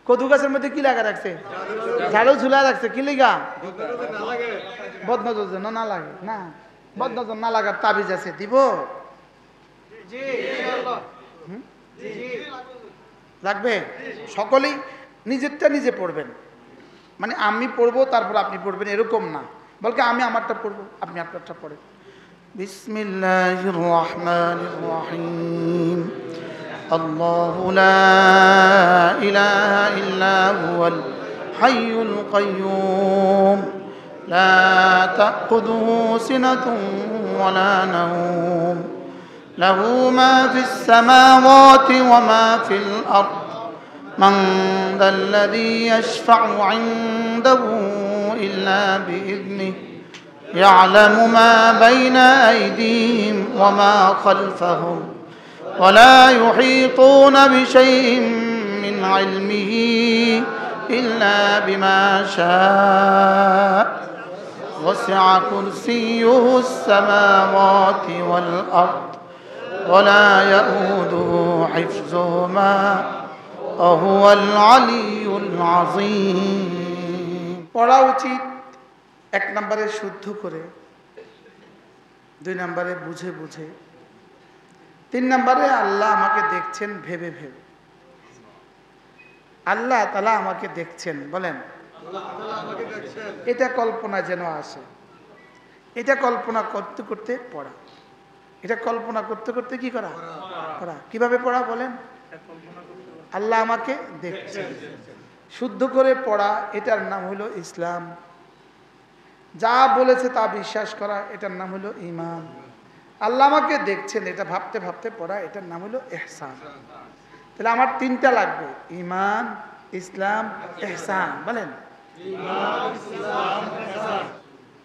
কদু গাছের মধ্যে কি লাগা রাখছে? ঝাড়ু ঝুলা রাখছে। কি লিগা? বদনজর যেন না লাগে। না, বদনজর না লাগার তাবিজ আছে, দিব? লাগবে? সকলেই নিজেরটা নিজে পড়বেন। মানে আমি পড়বো তারপর আপনি পড়বেন এরকম না, বলকে আমি আমারটা পড়বো আপনি আপনারটা পড়েন। বিসমিল্লাহির রহমানির রহিম। আল্লাহু লা ইলাহা ইল্লা হুয়াল হাইয়ুল কাইয়্যুম লা তাখুযুহু সিনাতুন ওয়া লা নাওম লাহু মা ফিস সামাওয়াতি ওয়া মা ফিল আরদ من ذا الذي يشفع عنده إلا بإذنه يعلم ما بين أيديهم وما خلفهم ولا يحيطون بشيء من علمه إلا بما شاء وسع كرسيه السماوات والأرض ولا يؤوده حفظهما وهو العلي العظيم। পড়া উচিত এক নম্বরে শুদ্ধ করে, দুই নম্বরে বুঝে বুঝে, তিন নম্বরে আল্লাহ আমাকে দেখছেন ভেবে ভেবে। আল্লাহ তাআলা আমাকে দেখছেন, বলেন এটা কল্পনা যেন আসে। এটা কল্পনা করতে করতে পড়া, এটা কল্পনা করতে করতে কি করা? পড়া। কিভাবে পড়া বলেন? আল্লাহ আমাকে দেখছেন, শুদ্ধ করে পড়া, এটার নাম হলো ইসলাম। যা বলেছে তা বিশ্বাস করা, এটার নাম হলো ঈমান। আল্লাহ আমাকে দেখছেন এটা ভাবতে ভাবতে পড়া, এটার নাম হলো ইহসান। তাহলে আমার তিনটা লাগবে, ঈমান, ইসলাম, ইহসান। বলেন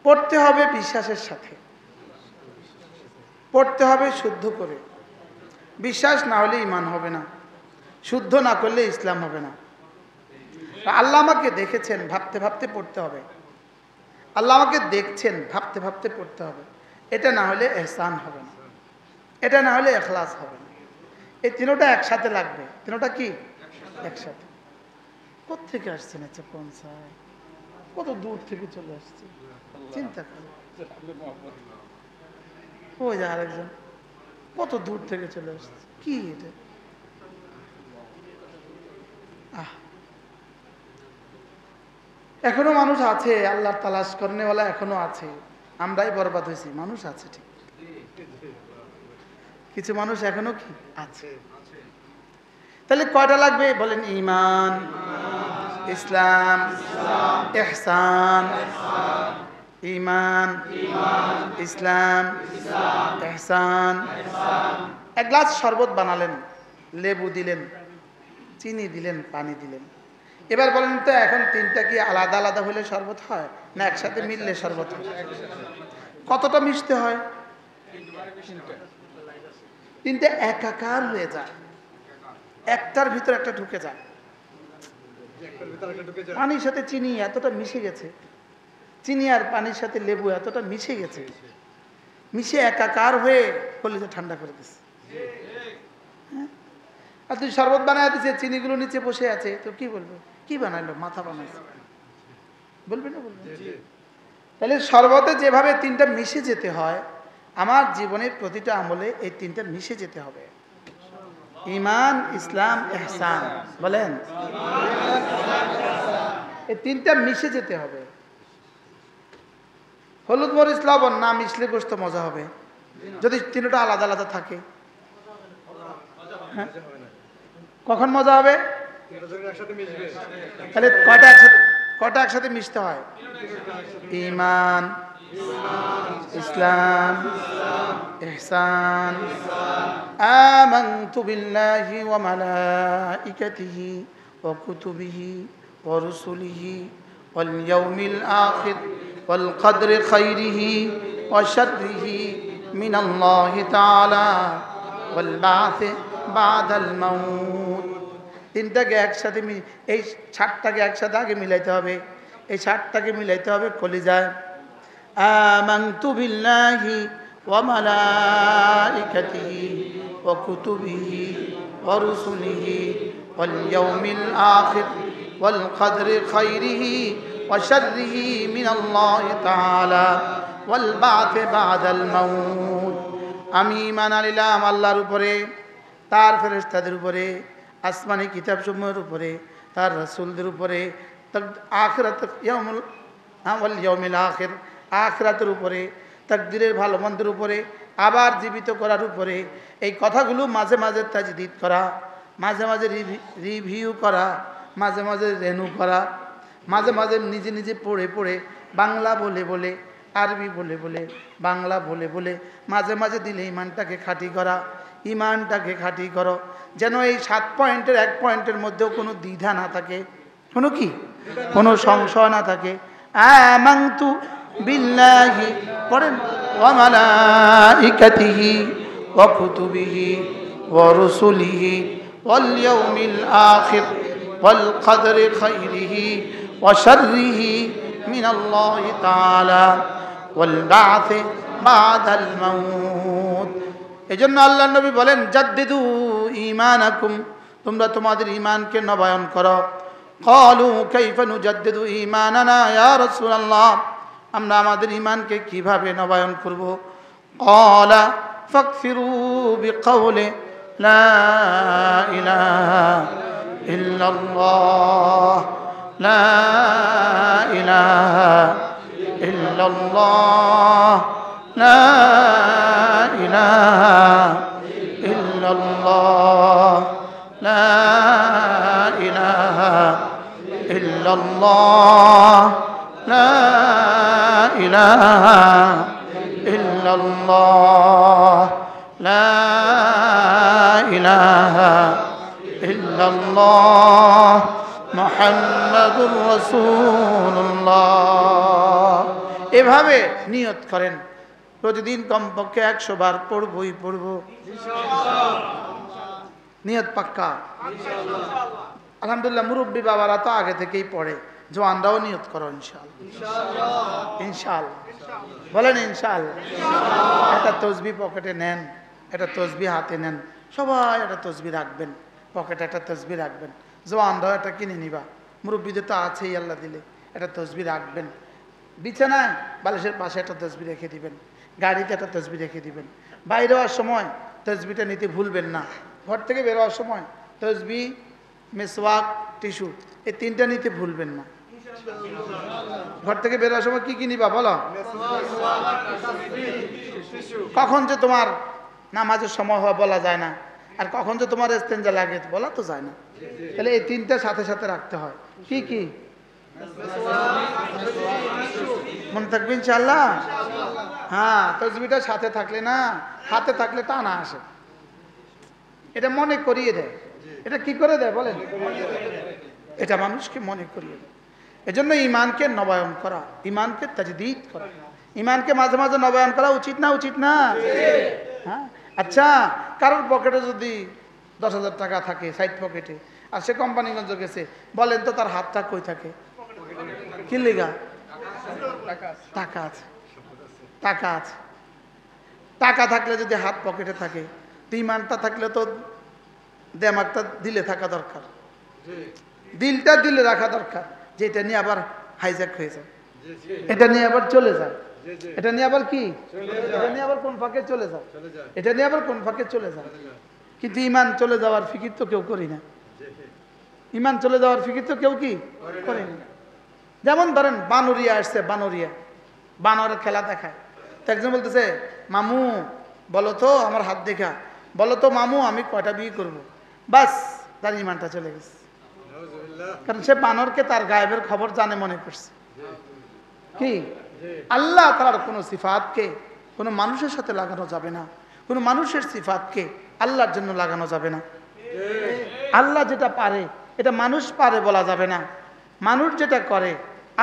পড়তে হবে বিশ্বাসের সাথে, পড়তে হবে শুদ্ধ করে। বিশ্বাস না হলে ঈমান হবে না, শুদ্ধ না করলে ইসলাম হবে না। আল্লাহ আমাকে দেখেছেন ভাবতে ভাবতে পড়তে হবে, আল্লাহ আমাকে দেখছেন ভাবতে ভাবতে পড়তে হবে। এটা না হলে ইহসান হবে না, এটা না হলে ইখলাস হবে না। এই তিনটা একসাথে লাগবে। তিনটা কি একসাথে? কোত্থেকে আসছেন? আচ্ছা পৌঁছায় কত দূর থেকে চলে আসছে, চিন্তা করেন। ওই যে আরেকজন কত দূর থেকে চলে আসছে, কি এটা? এখনো মানুষ আছে, আল্লাহর তালাশ করনেওয়ালা এখনো আছে। আমরাই বরবাদ হয়েছি, মানুষ আছে ঠিক, কিছু মানুষ এখনো কি আছে। তাহলে কয়টা লাগবে বলেন? ঈমান, ইসলাম, ইহসান। ঈমান, ইসলাম, ইহসান। এক গ্লাস শরবত বানালেন, লেবু দিলেন, চিনি দিলেন, পানি দিলেন। এবার বলেন তো এখন তিনটা কি আলাদা আলাদা হলে শরবত হয় না একসাথে মিললে শরবত হয়? কতটা মিশতে হয়? তিনটা একাকার হয়ে যায়, একটার ভিতর একটা ঢুকে যায়। পানির সাথে চিনি এতটা মিশে গেছে, চিনি আর পানির সাথে লেবু এতটা মিশে গেছে, মিশে একাকার হয়ে কলিজা ঠান্ডা করে দিচ্ছে। আর তুই শরবত বানায় দিচ্ছে, চিনিগুলো নিচে বসে আছে, তো কি বলবো? কি বানাইলো? মাথা বানাইছে, বলবে না? বলবে। তাহলে শরবতে যেভাবে তিনটা মিশে যেতে হয়, আমার জীবনের প্রতিটা আমলে এই তিনটা মিশে যেতে হবে। ঈমান, ইসলাম, ইহসান। বলেন এই তিনটা মিশে যেতে হবে। হলুদ মরিচ লবণ না মিশলে গোশত মজা হবে? যদি তিনটা আলাদা আলাদা থাকে, হ্যাঁ কখন মজা হবে? তাহলে কয়টা একসাথে মিশতে হয়? ঈমান, ইসলাম, ইহসান। আমানতু বিল্লাহি ওয়া মালাইকাতিহি ওয়া কুতুবিহি ওয়া রুসুলিহি ওয়াল ইয়াউমিল আখির ওয়াল কদরি খাইরিহি ওয়া শাররিহি মিনাল্লাহি তাআলা ওয়াল বা'থি বাদাল মাউত। তিনটাকে একসাথে এই ৬০টাকে একসাথে আগে মিলাইতে হবে, এই ৬০টাকে মিলাইতে হবে কলিজায়। আমানতু বিল্লাহি ওয়া মালাইকাতিহি ওয়া কুতুবিহি ওয়া রুসুলিহি ওয়াল ইয়াউমিল আখির ওয়াল কদরি খাইরিহি ওয়া শাররিহি মিনাল্লাহি তাআলা ওয়াল বা'থি বা'দাল মাউত। আমি ঈমান আনলাম আল্লাহর উপরে, তার ফেরেশতাদের উপরে, আসমানি কিতাবসমূহের উপরে, তার রাসূলদের উপরে, আখিরাত ইয়াউমিল আখির, আখিরাতের উপরে, তাকদীরের ভালো মন্দের উপরে, আবার জীবিত করার উপরে। এই কথাগুলো মাঝে মাঝে তাজদীদ করা, মাঝে মাঝে রিভিউ করা, মাঝে মাঝে রেনু করা, মাঝে মাঝে নিজে নিজে পড়ে পড়ে, বাংলা বলে বলে, আরবি বলে বলে, বাংলা বলে বলে, মাঝে মাঝে দিলে ইমানটাকে খাঁটি করা। ইমানটাকে খাঁটি করো, যেন এই 7 পয়েন্টের 1 পয়েন্টের মধ্যেও কোনো দ্বিধা না থাকে, কোনো কি কোনো সংশয় না থাকে। আমানতু বিল্লাহি পড়েন, ওয়া মালাইকাতিহি ওয়া কুতুবিহি ওয়া রুসুলিহি ওয়াল ইয়াউমিল আখির ওয়াল কদরি খাইরিহি ওয়া শাররিহি মিনাল্লাহি তাআলা ওয়াল বা'থি বা'দাল মাউত। এজন্য আল্লাহর নবী বলেন, জাদ্দিদু ঈমানাকুম, তোমরা তোমাদের ঈমানকে নবায়ন করো। ক্বালু কাইফা নুজাদ্দিদু ঈমানানা ইয়া রাসূলুল্লাহ, আমরা আমাদের ঈমানকে কিভাবে নবায়ন করব? ক্বালা ফাকফিরু বিকাউলি লা ইলাহা ইল্লাল্লাহ, লা ইলাহা ইল্লাল্লাহ, লা ইলাহা ইল্লাল্লাহ, লা ইলাহা ইল্লাল্লাহ, লা ইলাহা ইল্লাল্লাহ, লা ইলাহা ইল্লাল্লাহ, মুহাম্মাদুর রাসূলুল্লাহ। এভাবে নিয়ত করেন, প্রতিদিন কমপক্ষে 100 বার পড়বই পড়ব, নিয়ত পাক্কা ইনশাআল্লাহ। আলহামদুলিল্লাহ, মুরব্বী বাবারা তো আগে থেকেই পড়ে, জওয়ানরাও নিয়ত করো ইনশাআল্লাহ, ইনশাআল্লাহ বলেন ইনশাআল্লাহ। একটা তসবিহ পকেটে নেন, একটা তসবিহ হাতে নেন, সবাই একটা তসবিহ রাখবেন, পকেটে একটা তসবিহ রাখবেন। জওয়ানরাও একটা কিনে নিবা, মুরব্বীদের তো আছেই আল্লাহ দিলে, একটা তসবিহ রাখবেন। বিছানায় বালিশের পাশে একটা তসবিহ রেখে দিবেন, গাড়িতে একটা তসবিহ রেখে দিবেন। বাইরে হওয়ার সময় তসবিহটা নিতে ভুলবেন না। ঘর থেকে বের হওয়ার সময় তসবিহ, মিসওয়াক, টিস্যু, এই 3টা নিতে ভুলবেন না। ঘর থেকে বের হওয়ার সময় কি কি নিবা বলো? কখন যে তোমার নামাজের সময় হয় বলা যায় না, আর কখন যে তোমার ইস্তেঞ্জা লাগে বলা তো যায় না। তাহলে এই 3টা সাথে সাথে রাখতে হয়। কি কি মনে থাকবে ইনশাআল্লাহ? হ্যাঁ, তসবিহটা সাথে থাকলে না, হাতে থাকলে টানা আসে। এটা মনে করিয়ে দেয়। এটা কি করে দেয় বলেন? এটা মানুষকে মনে করিয়ে দেয়। এজন্য ঈমানকে নবায়ন করা, ঈমানকে তাজদীদ করা, ঈমানকে মাঝে মাঝে নবায়ন করা উচিত না? উচিত না? হ্যাঁ। আচ্ছা, কারোর পকেটে যদি 10,000 টাকা থাকে, সাইড পকেটে, আর সে কোম্পানিগঞ্জ গেছে, বলেন তো তার হাতটা কই থাকে? কি লেগা? টাকা আছে, টাকা আছে। টাকা থাকলে যদি হাত পকেটে থাকে, তো ঈমানটা থাকলে তো দেমাগটা দিলে থাকা দরকার, দিলটা দিলে রাখা দরকার, যে এটা নিয়ে আবার হাইজ্যাক হয়ে যায়, এটা নিয়ে আবার চলে যায়, এটা নিয়ে আবার কি, এটা নিয়ে আবার কোন ফাঁকে চলে যায়, এটা নিয়ে আবার কোন ফাঁকে চলে যায়। কিন্তু ঈমান চলে যাওয়ার ফিকির তো কেউ করি না। ঈমান চলে যাওয়ার ফিকির তো কেউ কি করি না। যেমন ধরেন বানরিয়া আসছে, বানরিয়া বানরের খেলা দেখায়, তো একজন বলতেছে, মামু বলো তো, আমার হাত দেখা বলো তো মামু আমি কয়টা বিয়ে করব। বাস, তার ঈমানটা চলে গেছে। কারণ সে বানরকে তার গায়েবের খবর জানে মনে করছে। কি আল্লাহ তাআলার কোন সিফাতকে কোন মানুষের সাথে লাগানো যাবে না, কোন মানুষের সিফাতকে আল্লাহর জন্য লাগানো যাবে না। আল্লাহ যেটা পারে এটা মানুষ পারে বলা যাবে না, মানুষ যেটা করে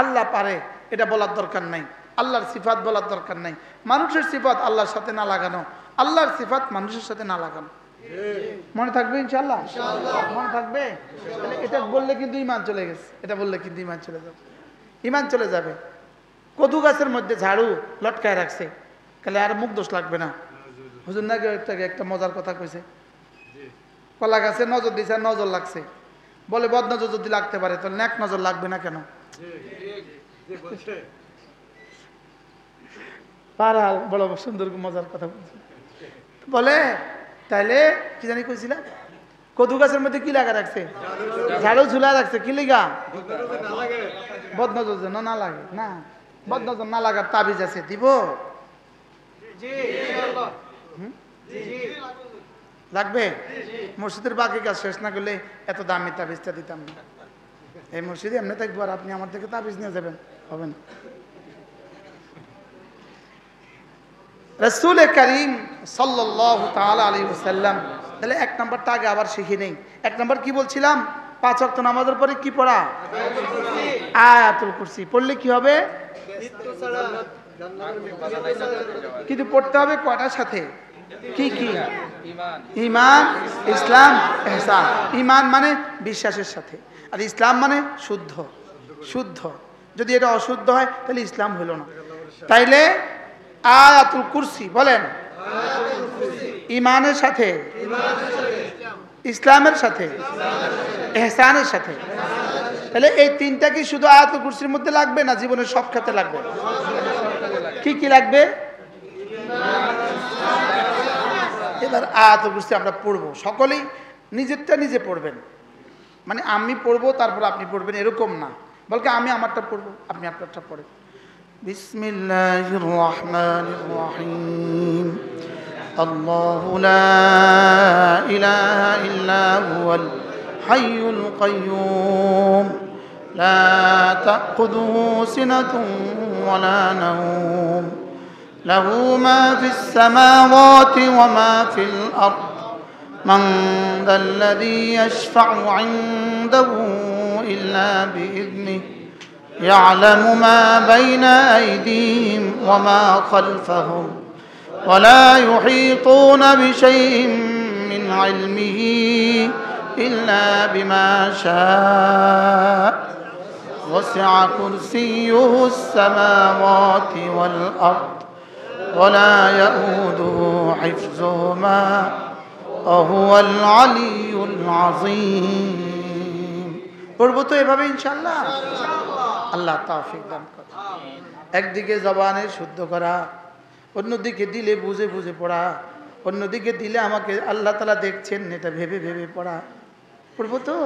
আল্লাহ পারে এটা বলার দরকার নাই, আল্লাহর সিফাত বলার দরকার নাই। মানুষের সিফাত আল্লাহর সাথে না লাগানো, আল্লাহর সিফাত মানুষের সাথে না লাগানো। মনে থাকবে ইনশাআল্লাহ? মনে থাকবে? তাহলে এটা বললে কিন্তু ঈমান চলে গেছে, এটা বললে কিন্তু ঈমান চলে যাবে, ঈমান চলে যাবে। কদু গাছের মধ্যে ঝাড়ু লটকায় রাখছে, তাহলে আর মুখ দোষ লাগবে না। হুজুর নাকি একটা মজার কথা কইছে, কলা গাছে নজর দিছে, নজর লাগছে, বলে বদনজর যদি লাগতে পারে তাহলে নেক নজর লাগবে না কেন? পারাল বড় সুন্দর মজার কথা বলছে। বলে তাইলে কি জানি কইছিলাম, কদু গাছের মধ্যে কি লাগা রাখছে? ঝাড়ু ঝুলা রাখছে। কি লিগা? বদনজর যেন না লাগে। না, বদনজর না লাগার তাবিজ আছে, দিব? লাগবে? মসজিদের বাকি কাজ শেষ না করলে এত দামি তাবিজটা দিতাম না। এই মসজিদে এমনি থাকবো আর আপনি আমার থেকে তাবিজ নিয়ে যাবেন, হবে না। রাসূল করিম সাল্লাল্লাহু তাআলা আলাইহি ওয়াসাল্লাম, তাহলে এক নাম্বারটা আগে আবার শিখে নেই। এক নাম্বার কি বলছিলাম? 5 ওয়াক্ত নামাজের পরে কি পড়া? আয়াতুল কুরসি পড়লে কি হবে? কিন্তু পড়তে হবে কয়টার সাথে? কি কি? ঈমান, ইসলাম, ইহসান। ঈমান মানে বিশ্বাসের সাথে, আর ইসলাম মানে শুদ্ধ। শুদ্ধ যদি এটা অশুদ্ধ হয় তাহলে ইসলাম হলো না। তাইলে আয়াতুল কুরসি বলেন ঈমানের সাথে, ইসলামের সাথে, ইহসানের সাথে। তাহলে এই তিনটা কি শুধু আয়াতুল কুরসির মধ্যে লাগবে না জীবনের সব ক্ষেত্রে লাগবে? কি কি লাগবে? এবার আয়াতুল কুরসি আমরা পড়বো, সকলেই নিজেরটা নিজে পড়বেন। মানে আমি পড়বো তারপর আপনি পড়বেন এরকম না, বলকে আমি আমারটা পড়বো আপনি আপনারটা পড়েন। বিসমিল্লাহির রহমানির রহিম। আল্লাহু লা ইলাহা ইল্লা হুয়াল হাইয়ুল কাইয়্যুম লা তাখুযুহু সিনাতুন ওয়া লা নাওম লাহু মা ফিস সামাওয়াতি ওয়া মা ফিল আরদ من ذا الذي يشفع عنده إلا بإذنه يعلم ما بين أيديهم وما خلفهم ولا يحيطون بشيء من علمه إلا بما شاء وسع كرسيه السماوات والأرض ولا يؤوده حفظهما وهو العلي العظيم। পড়বো তো এভাবে ইনশাআল্লাহ? আল্লাহ তৌফিক দান করুন। একদিকে জবানে শুদ্ধ করা, অন্যদিকে দিলে বুঝে বুঝে পড়া, অন্যদিকে দিলে আমাকে আল্লাহ তাআলা দেখছেন এটা ভেবে ভেবে পড়া। পড়বো তো?